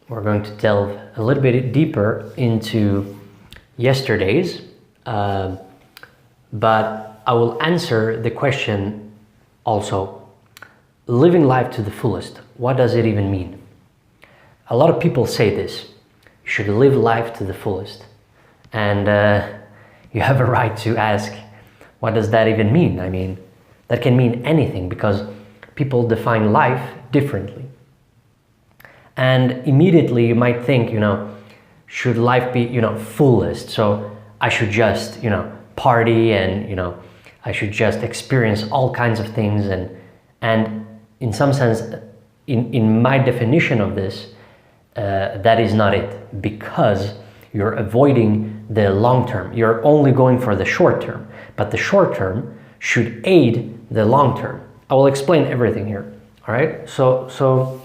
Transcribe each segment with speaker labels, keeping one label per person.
Speaker 1: we're going to delve a little bit deeper into yesterday's, but I will answer the question also, living life to the fullest. What does it even mean? A lot of people say this, you should live life to the fullest. And you have a right to ask, what does that even mean? I mean, that can mean anything because people define life differently. And immediately you might think, should life be, fullest? So I should just, party and, I should just experience all kinds of things. And in some sense, in my definition of this, that is not it, because you're avoiding the long term. You're only going for the short term, but the short term should aid the long term. I will explain everything here. All right. So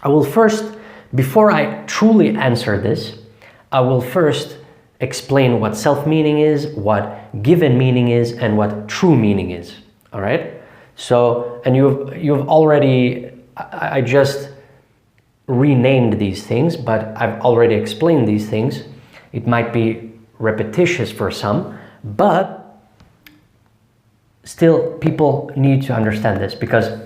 Speaker 1: I will first, before I truly answer this, I will first explain what self-meaning is, what given meaning is, and what true meaning is. All right. So, and you've already, I just renamed these things, but I've already explained these things. It might be repetitious for some, but still people need to understand this because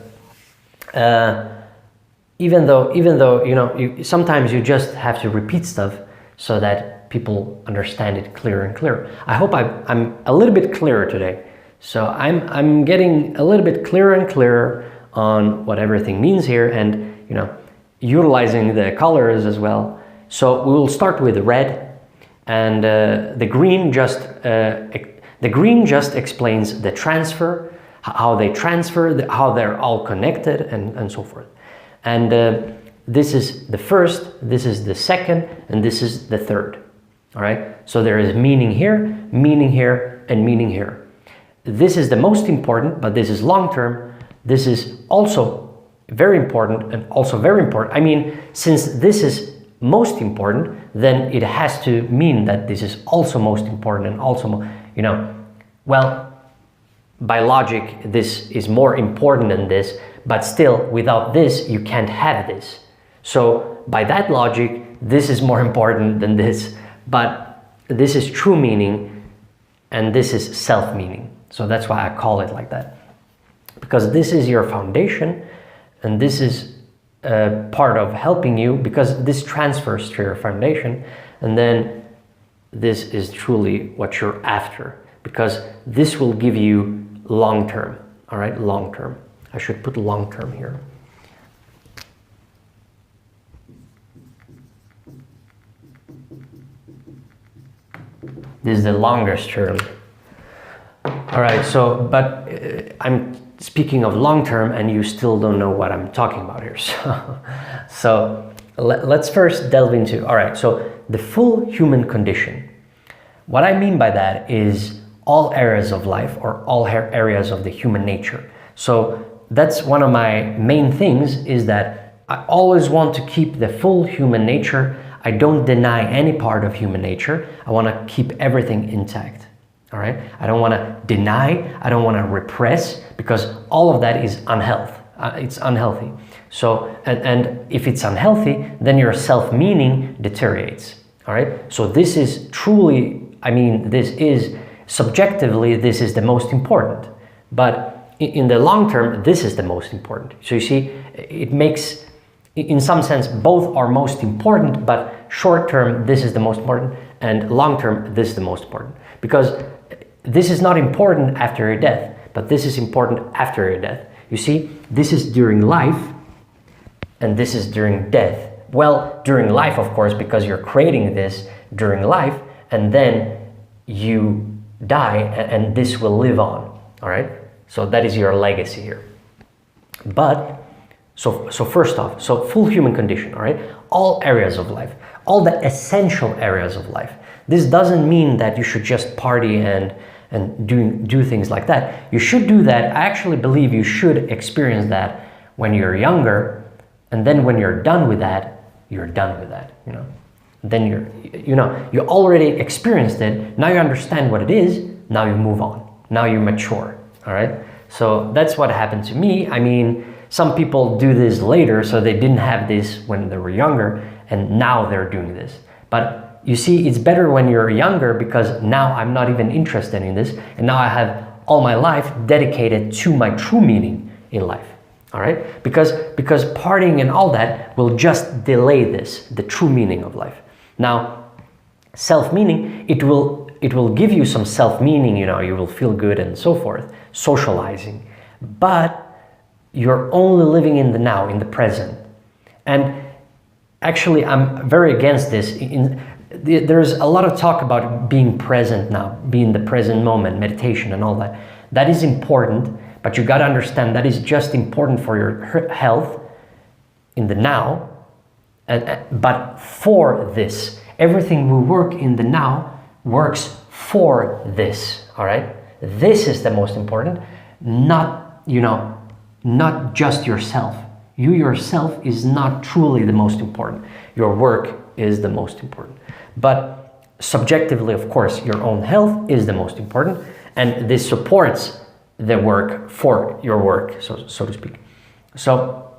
Speaker 1: even though sometimes you just have to repeat stuff so that people understand it clearer and clearer. I hope I'm a little bit clearer today. So I'm getting a little bit clearer and clearer on what everything means here, and utilizing the colors as well. So we will start with the red, and the green just explains the transfer, how they transfer, how they're all connected, and so forth. And this is the first, this is the second, and this is the third. All right. So there is meaning here, and meaning here. This is the most important, but this is long term. This is also very important and also very important. I mean, since this is most important, then it has to mean that this is also most important and also, well, by logic, this is more important than this, but still without this, you can't have this. So by that logic, this is more important than this, but this is true meaning and this is self-meaning. So that's why I call it like that, because this is your foundation and this is part of helping you, because this transfers to your foundation, and then this is truly what you're after, because this will give you long term. All right, long term. I should put long term here. This is the longest term. All right, so, but I'm speaking of long term and you still don't know what I'm talking about here. So let's first delve into, all right, so the full human condition. What I mean by that is all areas of life or all areas of the human nature. So that's one of my main things, is that I always want to keep the full human nature. I don't deny any part of human nature. I want to keep everything intact. All right. I don't want to deny. I don't want to repress, because all of that is it's unhealthy. So, and if it's unhealthy, then your self-meaning deteriorates. All right. So this is truly, this is subjectively, this is the most important, but in the long term, this is the most important. So you see, it makes, in some sense, both are most important, but short term, this is the most important, and long term, this is the most important, because this is not important after your death, but this is important after your death. You see, this is during life, and this is during death. Well, during life, of course, because you're creating this during life, and then you die, and this will live on. All right. So that is your legacy here. But so first off, so full human condition. All right. All areas of life, all the essential areas of life. This doesn't mean that you should just party and do things like that. You should do that. I actually believe you should experience that when you're younger, and then when you're done with that, you're done with that. Then you already experienced it. Now you understand what it is. Now you move on. Now you mature. All right. So that's what happened to me. Some people do this later, so they didn't have this when they were younger, and now they're doing this. But you see, it's better when you're younger, because now I'm not even interested in this, and now I have all my life dedicated to my true meaning in life. All right, because partying and all that will just delay this, the true meaning of life. Now, self-meaning, it will give you some self-meaning, you know, you will feel good and so forth, socializing, but you're only living in the now, in the present. And actually, I'm very against this. There's a lot of talk about being present now, being the present moment, meditation and all that. That is important, but you got to understand that is just important for your health in the now. But for this, everything we work in the now works for this, all right? This is the most important, not, you know, not just yourself. You yourself is not truly the most important. Your work is the most important. But subjectively, of course, your own health is the most important, and this supports the work for your work, so to speak. So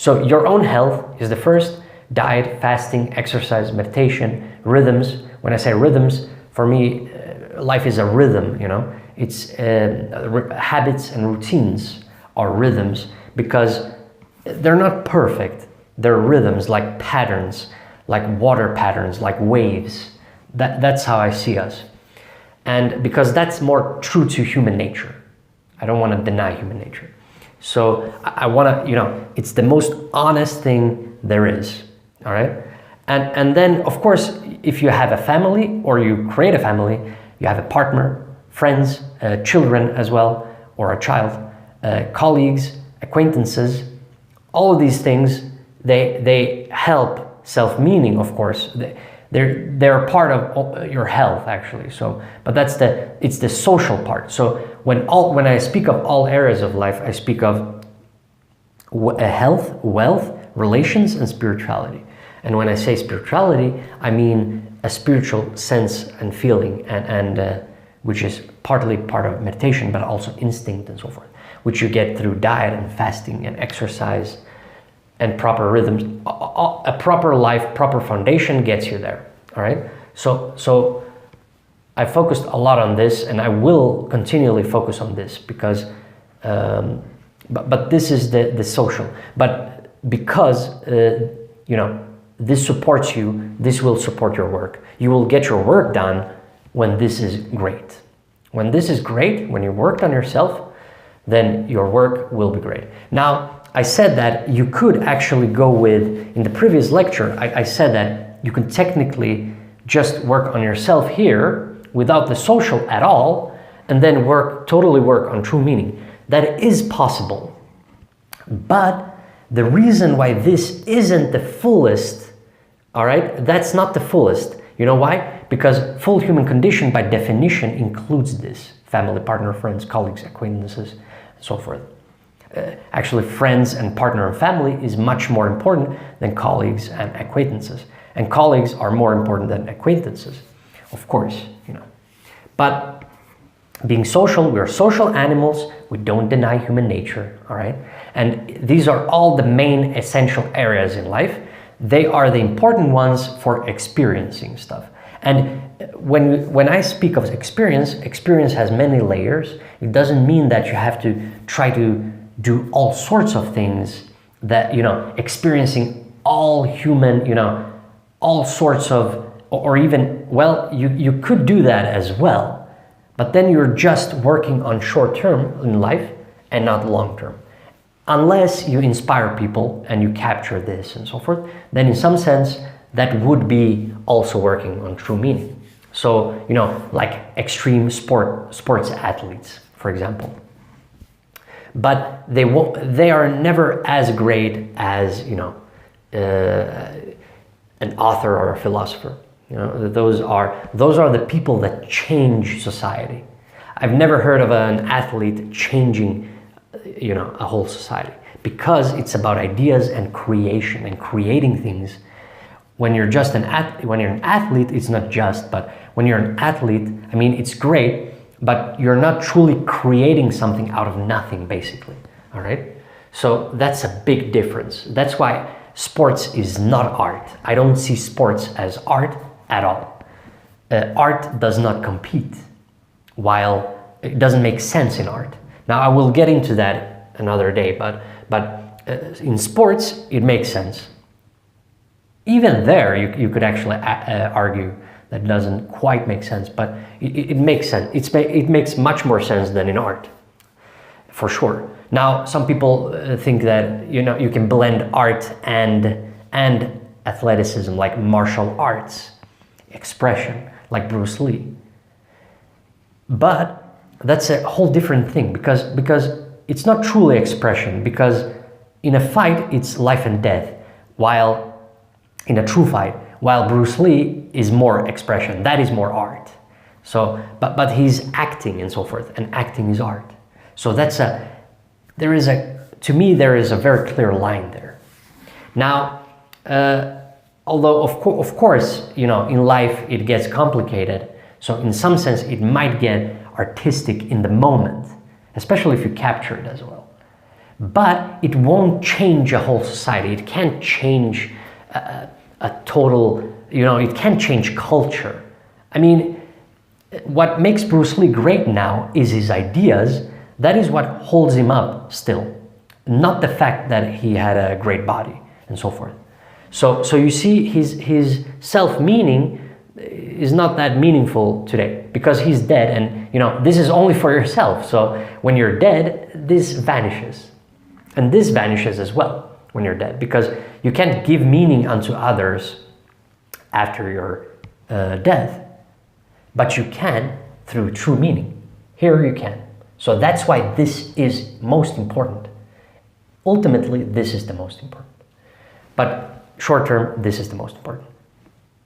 Speaker 1: your own health is the first. Diet, fasting, exercise, meditation, rhythms. When I say rhythms, for me, life is a rhythm, you know. It's habits and routines are rhythms, because they're not perfect. They're rhythms, like patterns, like water patterns, like waves. That's how I see us. And because that's more true to human nature. I don't want to deny human nature. So I want to, you know, it's the most honest thing there is. All right. And then, of course, if you have a family or you create a family, you have a partner, friends, children as well, or a child, colleagues, acquaintances, all of these things, they help self-meaning, of course. They're part of your health, actually. So, but it's the social part. So when I speak of all areas of life, I speak of health, wealth, relations, and spirituality. And when I say spirituality, I mean a spiritual sense and feeling, and which is partly part of meditation, but also instinct and so forth, which you get through diet and fasting and exercise and proper rhythms. A proper life, proper foundation gets you there. All right. So I focused a lot on this, and I will continually focus on this, because, but this is the social. But because you know, this supports you, this will support your work. You will get your work done when this is great. When this is great, when you worked on yourself, then your work will be great. Now, I said that you could actually go with, in the previous lecture, I said that you can technically just work on yourself here without the social at all, and then totally work on true meaning. That is possible. But the reason why this isn't the fullest, all right, that's not the fullest. You know why? Because full human condition by definition includes this: family, partner, friends, colleagues, acquaintances, and so forth. Actually, friends and partner and family is much more important than colleagues and acquaintances. And colleagues are more important than acquaintances, of course, you know. But being social, we're social animals. We don't deny human nature, all right? And these are all the main essential areas in life. They are the important ones for experiencing stuff. And when I speak of experience has many layers. It doesn't mean that you have to try to do all sorts of things that, you know, experiencing all human, you know, all sorts of, or even, well, you could do that as well, but then you're just working on short term in life and not long term. Unless you inspire people and you capture this and so forth, then in some sense, that would be also working on true meaning. So, you know, like extreme sports athletes, for example. But they are never as great as, you know, an author or a philosopher. You know, those are the people that change society. I've never heard of an athlete changing, you know, a whole society, because it's about ideas and creation and creating things. When you're just an athlete, it's not just, but when you're an athlete, I mean, it's great, but you're not truly creating something out of nothing, basically. All right. So that's a big difference. That's why sports is not art. I don't see sports as art at all. Art does not compete, while it doesn't make sense in art. Now I will get into that another day, but in sports it makes sense. Even there, you could actually argue that doesn't quite make sense, but it makes sense. It makes much more sense than in art, for sure. Now, some people think that you can blend art and athleticism, like martial arts, expression, like Bruce Lee. But that's a whole different thing, because it's not truly expression, because in a fight it's life and death, while in a true fight, while Bruce Lee is more expression, that is more art. So, but he's acting and so forth, and acting is art. So to me there is a very clear line there. Now, although of course, in life it gets complicated, so in some sense it might get artistic in the moment, especially if you capture it as well. But it won't change a whole society. It can't change a total, it can't change culture. I mean, what makes Bruce Lee great now is his ideas. That is what holds him up still, not the fact that he had a great body and so forth. So you see, his self-meaning is not that meaningful today, because he's dead, and this is only for yourself. So when you're dead, this vanishes, and this vanishes as well when you're dead, because you can't give meaning unto others after your death, but you can through true meaning. Here you can. So that's why this is most important. Ultimately, this is the most important. But short term, this is the most important.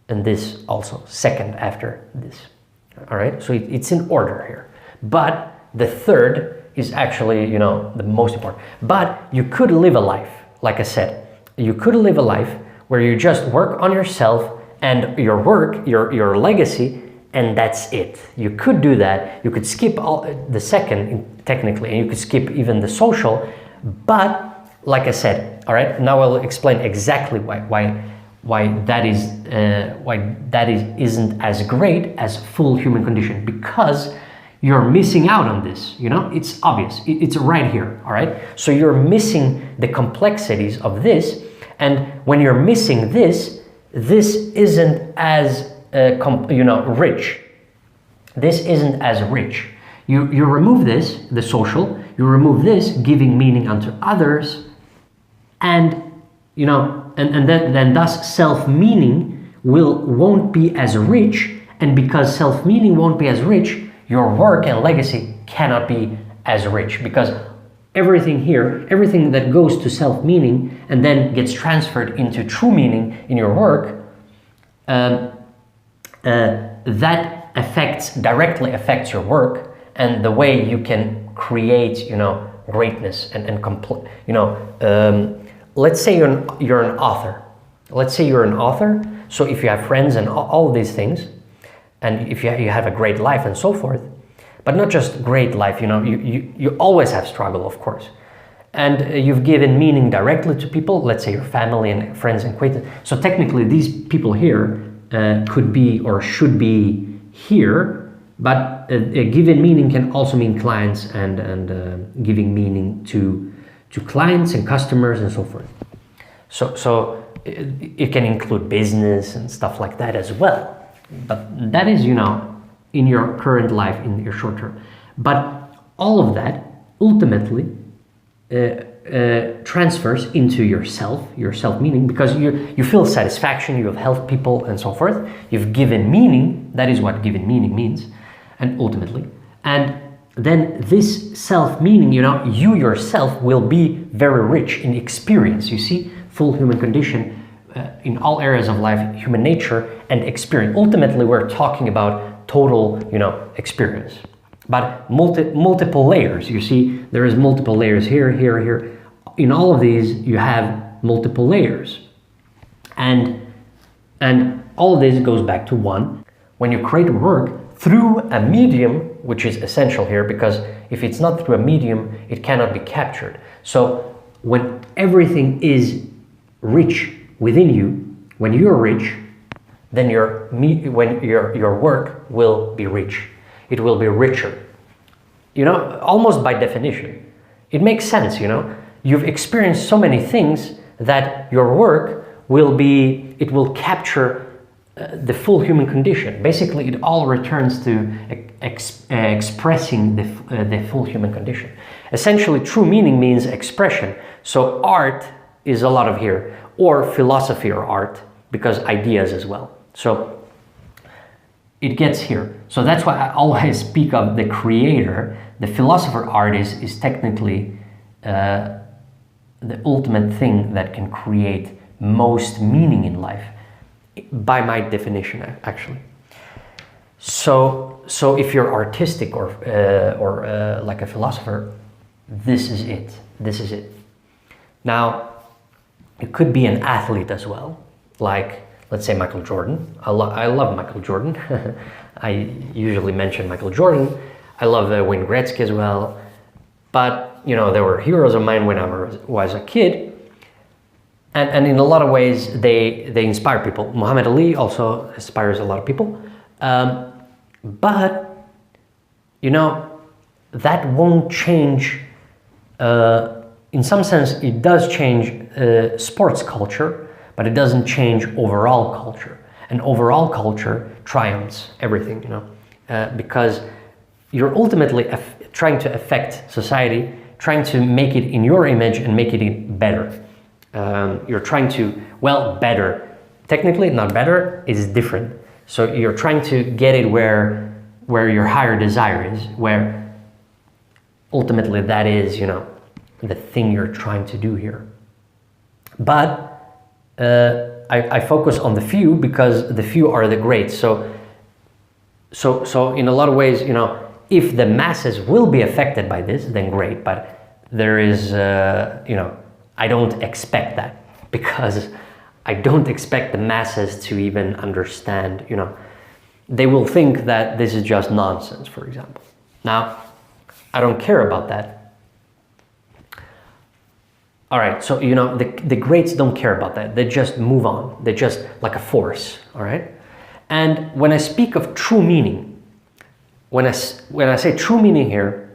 Speaker 1: And this also second after this. All right, so it's in order here. But the third is actually, the most important. But you could live a life, like I said, you could live a life where you just work on yourself and your work, your legacy, and that's it. You could do that. You could skip all the second, technically, and you could skip even the social. But like I said, all right, now I'll explain exactly why that isn't as great as full human condition, because you're missing out on this. It's obvious. It's right here. All right. So you're missing the complexities of this, and when you're missing this isn't as rich. This isn't as rich. You remove this, the social. You remove this, giving meaning unto others, and then thus self-meaning won't be as rich, and because self-meaning won't be as rich, your work and legacy cannot be as rich, because everything that goes to self-meaning and then gets transferred into true meaning in your work, that directly affects your work and the way you can create, greatness let's say you're an author. Let's say you're an author. So if you have friends and all of these things, and if you have a great life and so forth, but not just great life, you always have struggle, of course. And you've given meaning directly to people, let's say your family and friends and acquaintances. So technically these people here could be or should be here, but given meaning can also mean clients and giving meaning to clients and customers and so forth. So it can include business and stuff like that as well. But that is, in your current life, in your short term. But all of that ultimately transfers into your self meaning, because you feel satisfaction, you have helped people and so forth. You've given meaning. That is what given meaning means, and ultimately. And then this self-meaning, you yourself will be very rich in experience. You see, full human condition in all areas of life, human nature and experience. Ultimately, we're talking about total, experience. But multiple layers. You see, there is multiple layers here, here, here. In all of these, you have multiple layers. And all of this goes back to one. When you create work through a medium, which is essential here, because if it's not through a medium, it cannot be captured. So when everything is rich within you, when you're rich, then your work will be rich. It will be richer. You know, almost by definition. It makes sense, you know. You've experienced so many things that your work will capture the full human condition. Basically, it all returns to expressing the full human condition. Essentially, true meaning means expression. So art is a lot of here, or philosophy or art, because ideas as well. So it gets here. So that's why I always speak of the creator. The philosopher artist is technically the ultimate thing that can create most meaning in life, by my definition, actually. So if you're artistic or like a philosopher, this is it. This is it. Now, it could be an athlete as well, like let's say Michael Jordan. I love Michael Jordan. I usually mention Michael Jordan. I love Wayne Gretzky as well. But, you know, they were heroes of mine when I was a kid. And in a lot of ways, they inspire people. Muhammad Ali also inspires a lot of people. But, you know, that won't change. In some sense, it does change sports culture, but it doesn't change overall culture. And overall culture triumphs everything, you know, because you're ultimately trying to affect society, trying to make it in your image and make it better. You're trying to, well, better. Technically, not better, it's different. So you're trying to get it where your higher desire is, where ultimately that is, you know, the thing you're trying to do here. But I focus on the few because the few are the great. So in a lot of ways, you know, if the masses will be affected by this, then great. But there is, you know, I don't expect that, because I don't expect the masses to even understand, you know. They will think that this is just nonsense, for example. Now, I don't care about that. All right, so, you know, the greats don't care about that. They just move on. They're just like a force, all right? And when I speak of true meaning, when I say true meaning here,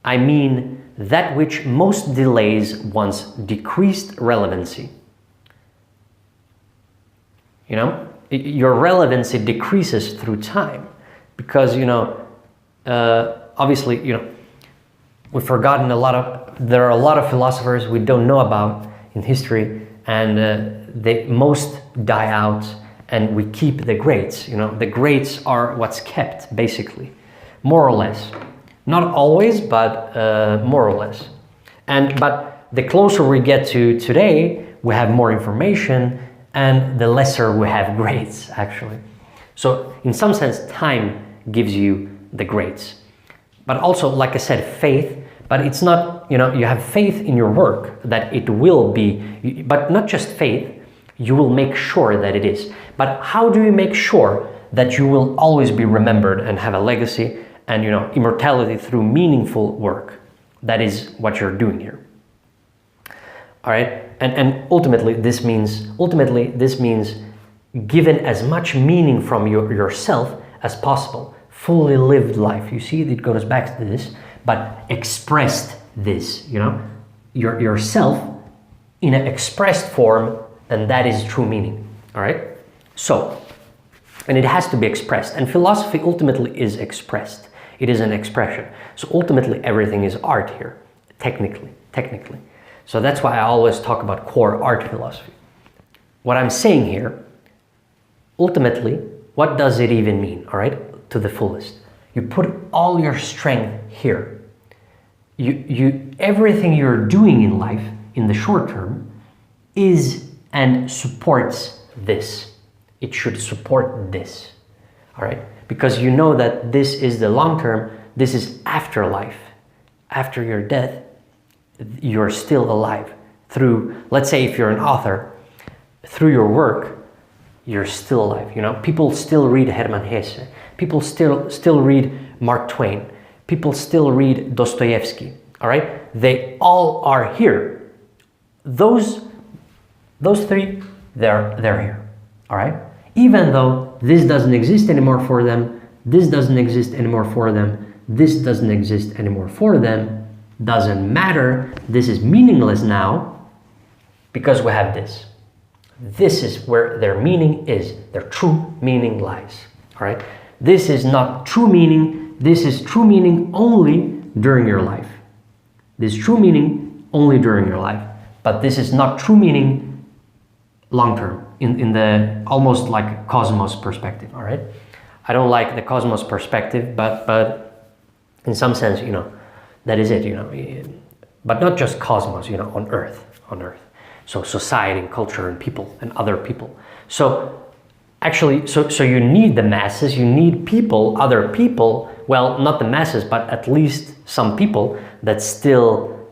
Speaker 1: I mean that which most delays one's decreased relevancy. You know, your relevancy decreases through time because, you know, obviously, you know, we've forgotten there are a lot of philosophers we don't know about in history, and most die out, and we keep the greats. You know, the greats are what's kept, basically, more or less. Not always, but more or less. But the closer we get to today, we have more information, and the lesser we have greats, actually. So in some sense, time gives you the greats. But also, like I said, faith, but it's not, you know, you have faith in your work that it will be, but not just faith, you will make sure that it is. But how do you make sure that you will always be remembered and have a legacy and, you know, immortality through meaningful work? That is what you're doing here. All right, and ultimately this means given as much meaning from yourself as possible, fully lived life. You see, it goes back to this, but expressed this, you know, yourself in an expressed form, and that is true meaning. All right, so, and it has to be expressed, and philosophy ultimately is expressed. It is an expression. So ultimately everything is art here, technically. So that's why I always talk about core art philosophy. What I'm saying here, ultimately, what does it even mean, all right, to the fullest? You put all your strength here. Everything you're doing in life, in the short term, is and supports this. It should support this, all right? Because you know that this is the long term, this is afterlife. After your death, you're still alive. Through, let's say if you're an author, through your work, you're still alive. You know, people still read Hermann Hesse. People still read Mark Twain. People still read Dostoevsky. All right? They all are here. Those Those three, they're here, all right? Even though this doesn't exist anymore for them, this doesn't exist anymore for them, this doesn't exist anymore for them, doesn't matter. This is meaningless now because we have this. This is where their meaning is, their true meaning lies, all right? This is not true meaning. This is true meaning only during your life. This is true meaning only during your life, but this is not true meaning long term in the almost like cosmos perspective, all right? I don't like the cosmos perspective, but in some sense, you know, that is it, you know, but not just cosmos, you know, on earth. So society and culture and people and other people. So actually, so you need the masses, you need people, other people, well, not the masses, but at least some people that still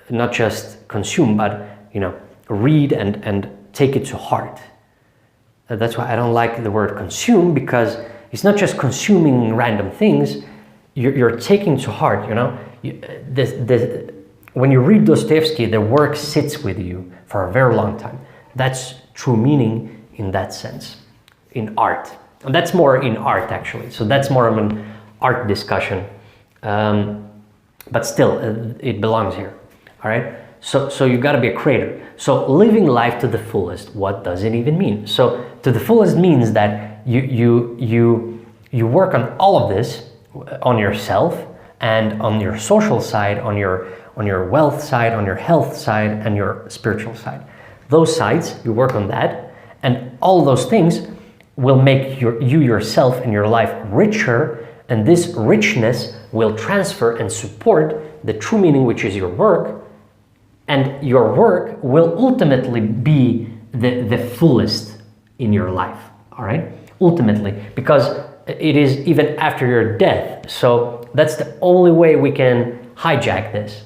Speaker 1: not just consume, but, you know, read and take it to heart. That's why I don't like the word consume, because it's not just consuming random things, you're taking to heart, you know. When you read Dostoevsky, the work sits with you for a very long time. That's true meaning in that sense, in art. And that's more in art, actually. So that's more of an art discussion. But still, it belongs here, all right? So you got to be a creator. So living life to the fullest, what does it even mean? So to the fullest means that you work on all of this, on yourself and on your social side, on your wealth side, on your health side, and your spiritual side. Those sides, you work on that, and all those things will make you yourself and your life richer, and this richness will transfer and support the true meaning, which is your work, and your work will ultimately be the fullest in your life, all right? Ultimately, because it is even after your death. So that's the only way we can hijack this.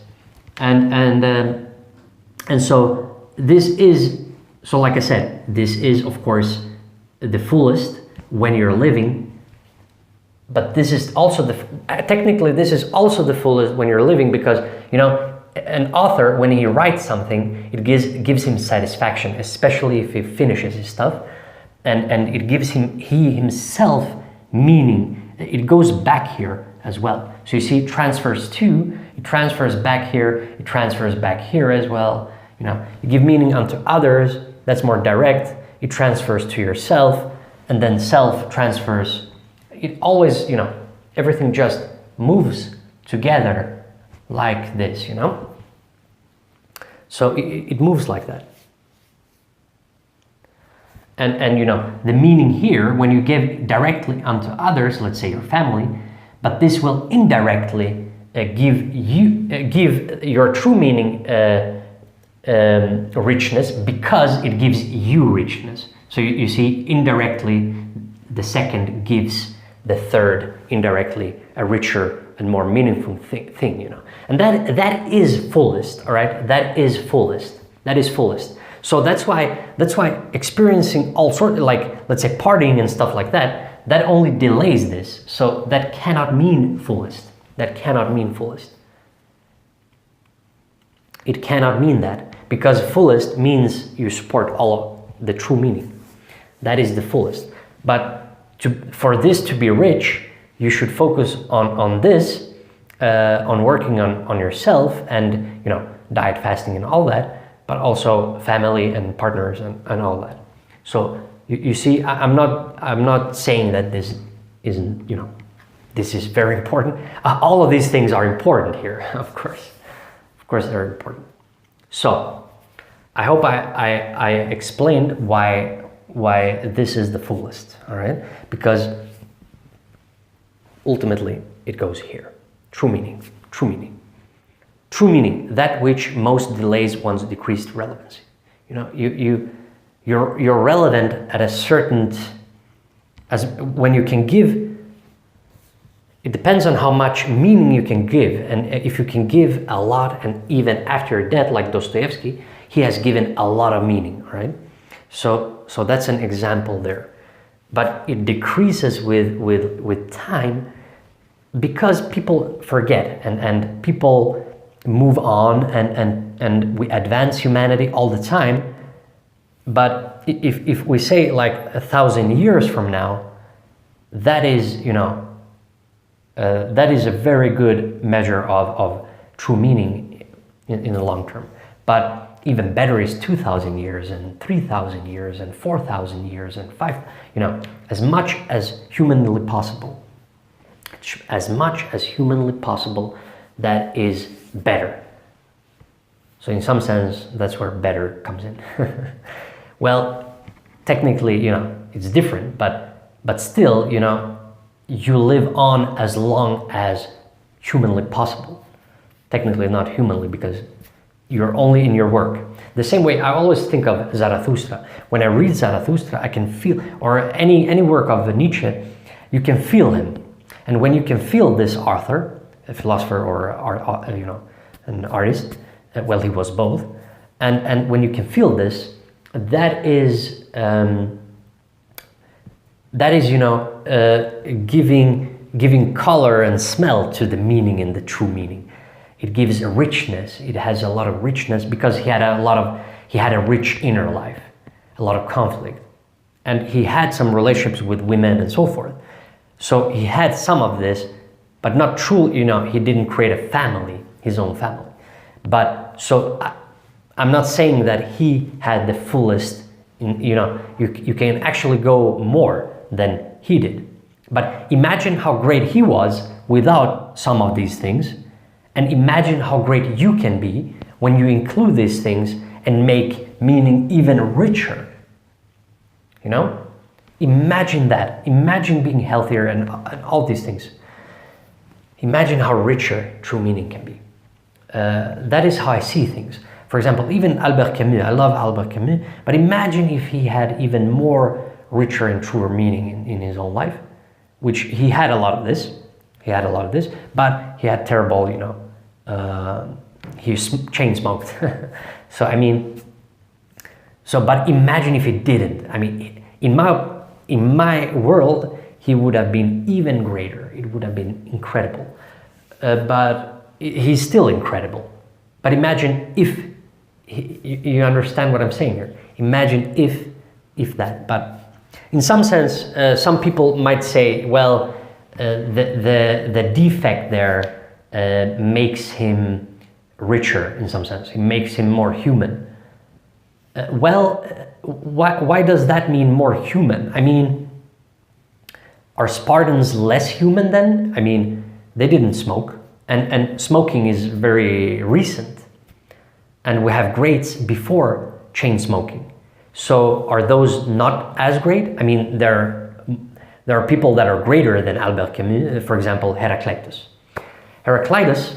Speaker 1: And so this is, so like I said, this is of course the fullest when you're living, but this is also technically this is also the fullest when you're living, because, you know, an author, when he writes something, it gives him satisfaction, especially if he finishes his stuff, and it gives he himself meaning. It goes back here as well. So you see, it transfers back here, it transfers back here as well. You know, you give meaning unto others, that's more direct. It transfers to yourself, and then self transfers. It always, you know, everything just moves together like this, you know. So it moves like that. And you know, the meaning here, when you give directly unto others, let's say your family, but this will indirectly give your true meaning richness, because it gives you richness. So you see, indirectly, the second gives the third indirectly a richer and more meaningful thing, you know. And that is fullest, all right? That is fullest. So that's why experiencing all sorts, like, let's say partying and stuff like that, that only delays this. So that cannot mean fullest. It cannot mean that, because fullest means you support all of the true meaning. That is the fullest. But for this to be rich, you should focus on this, on working on yourself, and, you know, diet, fasting, and all that, but also family and partners and all that. So you see, I'm not saying that this isn't, you know, this is very important. All of these things are important here, of course they're important. So I hope I explained why this is the fullest, all right? Because ultimately it goes here. True meaning, that which most delays one's decreased relevancy. You know, you're relevant at a certain, as when you can give. It depends on how much meaning you can give, and if you can give a lot, and even after your death, like Dostoevsky, he has given a lot of meaning, right? So that's an example there, but it decreases with time, because people forget and people move on, and we advance humanity all the time, But if we say like 1,000 years from now, that is, that is a very good measure of true meaning in the long term. But even better is 2,000 years and 3,000 years and 4,000 years and as much as humanly possible. As much as humanly possible, that is better. So in some sense, that's where better comes in. Well, technically, it's different, but still, you live on as long as humanly possible. Technically not humanly, because you're only in your work. The same way I always think of Zarathustra. When I read Zarathustra, I can feel, or any work of Nietzsche, you can feel him. And when you can feel this author, a philosopher or an artist, well, he was both, and when you can feel this, that is giving color and smell to the meaning and the true meaning. It gives a richness. It has a lot of richness because he had a rich inner life, a lot of conflict, and he had some relationships with women and so forth. So he had some of this, but not true. He didn't create a family, his own family. But so I'm not saying that he had the fullest. You can actually go more than he did. But imagine how great he was without some of these things. And imagine how great you can be when you include these things and make meaning even richer. Imagine that. Imagine being healthier and all these things. Imagine how richer true meaning can be. That is how I see things. For example, even Albert Camus, I love Albert Camus, but imagine if he had even more richer and truer meaning in his own life, which he had a lot of this. He had a lot of this, but he had terrible, he chain smoked. But imagine if he didn't. In my world, he would have been even greater. It would have been incredible. But he's still incredible. But imagine if, you understand what I'm saying here. Imagine if that. But in some sense, some people might say, well, the defect there makes him richer in some sense. It makes him more human. Why does that mean more human? Are Spartans less human then? They didn't smoke, and smoking is very recent. And we have greats before chain smoking. So are those not as great? There are people that are greater than Albert Camus, for example, Heraclitus. Heraclitus,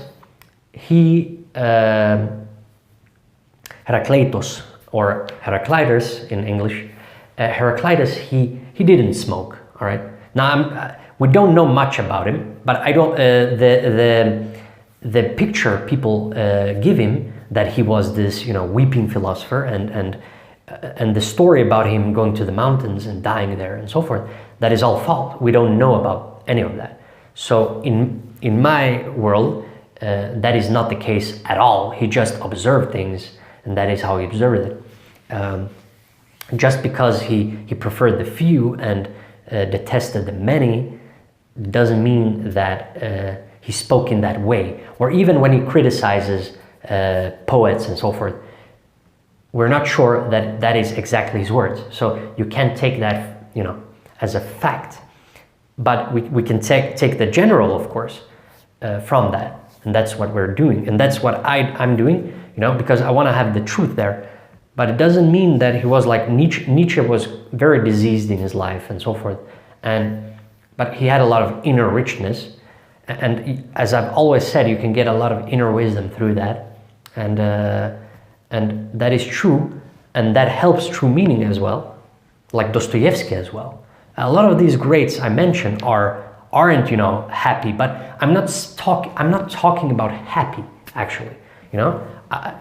Speaker 1: Heracleitos, or Heraclitus in English, Heraclitus, he didn't smoke, all right? Now, we don't know much about him, but I don't, the picture people give him that he was this, weeping philosopher, and the story about him going to the mountains and dying there and so forth, that is all false. We don't know about any of that. So in my world, that is not the case at all. He just observed things, and that is how he observed it. Just because he preferred the few and detested the many doesn't mean that he spoke in that way. Or even when he criticizes poets and so forth, we're not sure that that is exactly his words. So you can't take that, as a fact. But we can take the general, of course, from that. And that's what we're doing. And that's what I'm doing, because I want to have the truth there. But it doesn't mean that he was like Nietzsche. Nietzsche was very diseased in his life and so forth. But he had a lot of inner richness. And as I've always said, you can get a lot of inner wisdom through that. And that is true. And that helps true meaning as well. Like Dostoevsky as well. A lot of these greats I mentioned aren't happy, but I'm not talking about happy actually.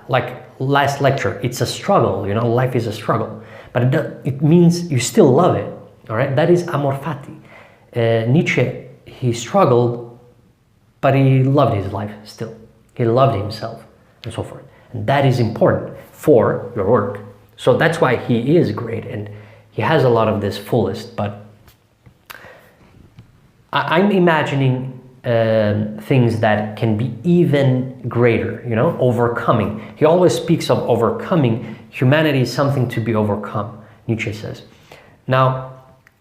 Speaker 1: Like last lecture, it's a struggle. Life is a struggle, but it means you still love it. All right, that is amor fati. Nietzsche, he struggled, but he loved his life still. He loved himself and so forth, and that is important for your work. So that's why he is great, and he has a lot of this fullest. But I'm imagining things that can be even greater, you know, overcoming. He always speaks of overcoming. Humanity is something to be overcome, Nietzsche says. Now,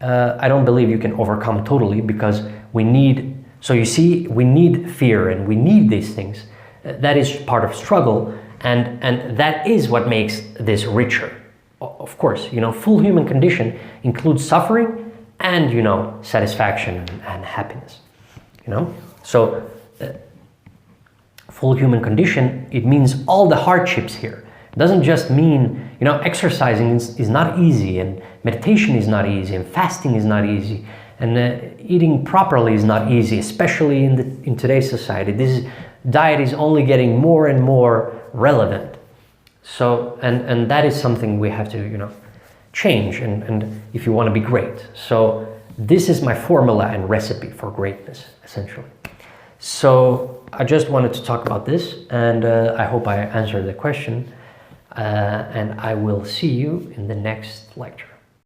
Speaker 1: I don't believe you can overcome totally, because we need, so you see, we need fear and we need these things. That is part of struggle, and that is what makes this richer. Of course, you know, full human condition includes suffering and, you know, satisfaction and happiness. You know, so full human condition, it means all the hardships here. It doesn't just mean, you know, exercising is not easy, and meditation is not easy, and fasting is not easy, and eating properly is not easy, especially in today's society. This diet is only getting more and more relevant. So, and that is something we have to, you know, change, and if you want to be great. So this is my formula and recipe for greatness, essentially. So I just wanted to talk about this, and I hope I answered the question, and I will see you in the next lecture.